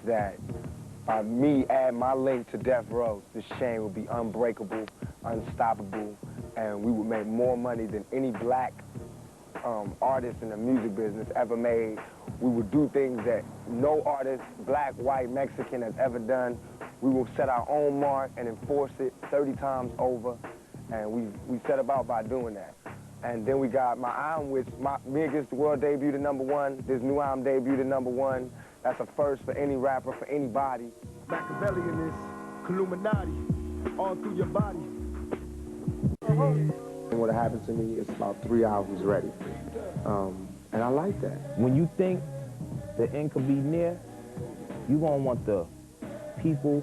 that by me adding my link to Death Row, this chain would be unbreakable, unstoppable, and we would make more money than any black artist in the music business ever made. We would do things that no artist, black, white, Mexican, has ever done. We will set our own mark and enforce it 30 times over, and we set about by doing that. And then we got my album, which my biggest world debut to #1. This new album debuted to #1. That's a first for any rapper, for anybody. Machiavellian is Illuminati, all through your body. And what happened to me is about 3 albums ready. And I like that. When you think the end could be near, you're going to want the people,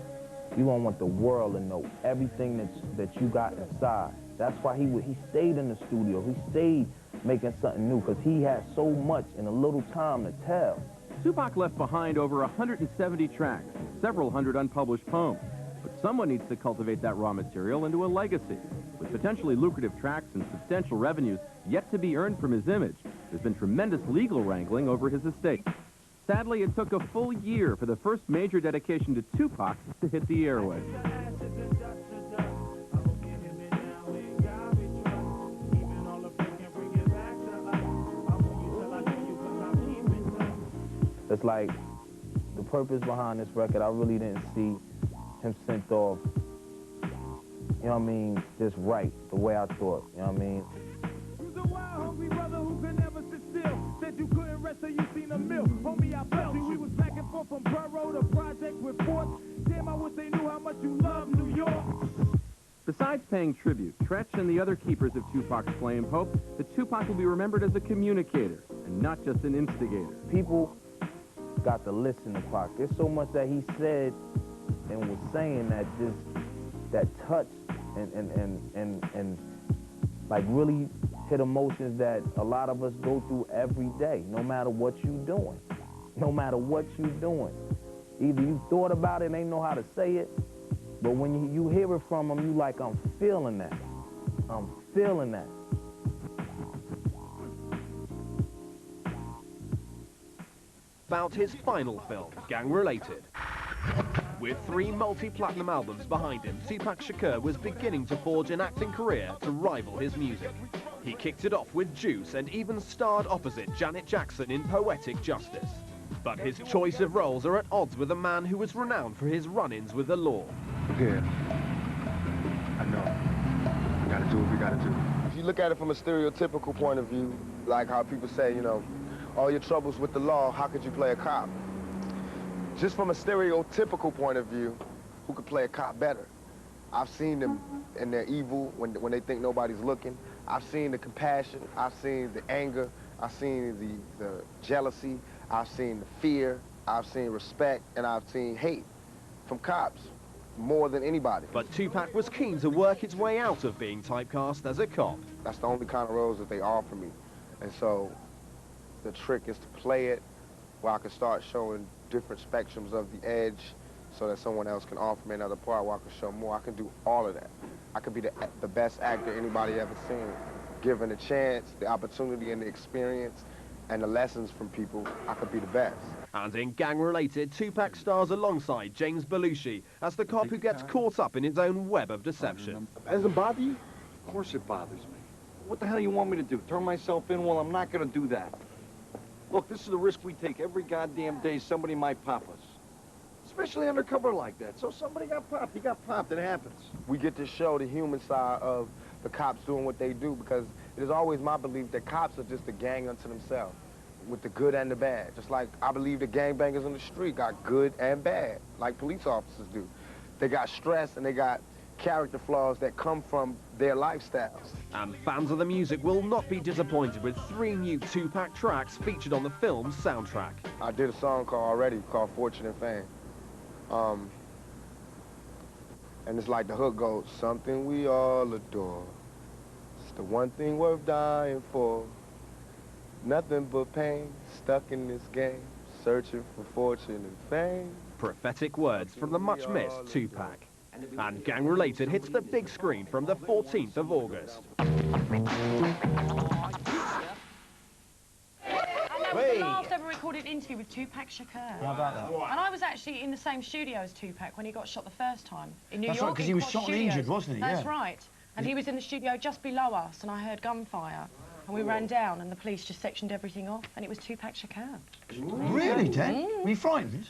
you're going to want the world to know everything that you got inside. That's why he stayed in the studio. He stayed making something new, because he had so much in a little time to tell. Tupac left behind over 170 tracks, several hundred unpublished poems. But someone needs to cultivate that raw material into a legacy. With potentially lucrative tracks and substantial revenues yet to be earned from his image, there's been tremendous legal wrangling over his estate. Sadly, it took a full year for the first major dedication to Tupac to hit the airwaves. It's like the purpose behind this record, I really didn't see him sent off, you know what I mean, just right, the way I thought, you know what I mean? You's a wild, hungry brother who could never sit still. Said you couldn't rest till you seen a mill. Homie, I felt you. We was back and forth from borough to project with force. Damn, I wish they knew how much you love New York. Besides paying tribute, Treach and the other keepers of Tupac's flame hope that Tupac will be remembered as a communicator and not just an instigator. People got to listen to Pac. There's so much that he said and was saying that touched and like really hit emotions that a lot of us go through every day, no matter what you doing. No matter what you doing. Either you thought about it and ain't know how to say it, but when you hear it from him, you like, I'm feeling that. I'm feeling that. About his final film, Gang Related. With 3 multi-platinum albums behind him, Tupac Shakur was beginning to forge an acting career to rival his music. He kicked it off with Juice and even starred opposite Janet Jackson in Poetic Justice. But his choice of roles are at odds with a man who was renowned for his run-ins with the law. Yeah, I know. We gotta do what we gotta do. If you look at it from a stereotypical point of view, like how people say, you know, all your troubles with the law, how could you play a cop? Just from a stereotypical point of view, who could play a cop better? I've seen them in their evil when they think nobody's looking. I've seen the compassion, I've seen the anger, I've seen the jealousy, I've seen the fear, I've seen respect, and I've seen hate from cops more than anybody. But Tupac was keen to work his way out of being typecast as a cop. That's the only kind of roles that they offer me. And so the trick is to play it where I can start showing different spectrums of the edge so that someone else can offer me another part where I can show more. I can do all of that. I could be the best actor anybody ever seen. Given a chance, the opportunity and the experience and the lessons from people, I could be the best. And in Gang Related, Tupac stars alongside James Belushi as the cop who gets caught up in his own web of deception. Doesn't bother you? Of course it bothers me. What the hell you want me to do? Turn myself in? Well, I'm not going to do that. Look, this is the risk we take every goddamn day. Somebody might pop us. Especially undercover like that. So somebody got popped. He got popped. It happens. We get to show the human side of the cops doing what they do, because it is always my belief that cops are just a gang unto themselves, with the good and the bad. Just like I believe the gangbangers on the street got good and bad, like police officers do. They got stress and they got character flaws that come from their lifestyles. And fans of the music will not be disappointed with 3 new Tupac tracks featured on the film's soundtrack. I did a song called Fortune and Fame. And it's like the hook goes, something we all adore. It's the one thing worth dying for. Nothing but pain, stuck in this game, searching for fortune and fame. Prophetic words from the much-missed Tupac. And Gang Related hits the big screen from the 14th of August. Hey. Last ever recorded an interview with Tupac Shakur. How about that? And I was actually in the same studio as Tupac when he got shot the first time in New That's York. right, 'cause he was Quad shot and Studios. injured, wasn't he? That's Yeah. right. And he was in the studio just below us, and I heard gunfire. And we ran down, and the police just sectioned everything off, and it was Tupac Shakur. Really, Dad? Were you frightened?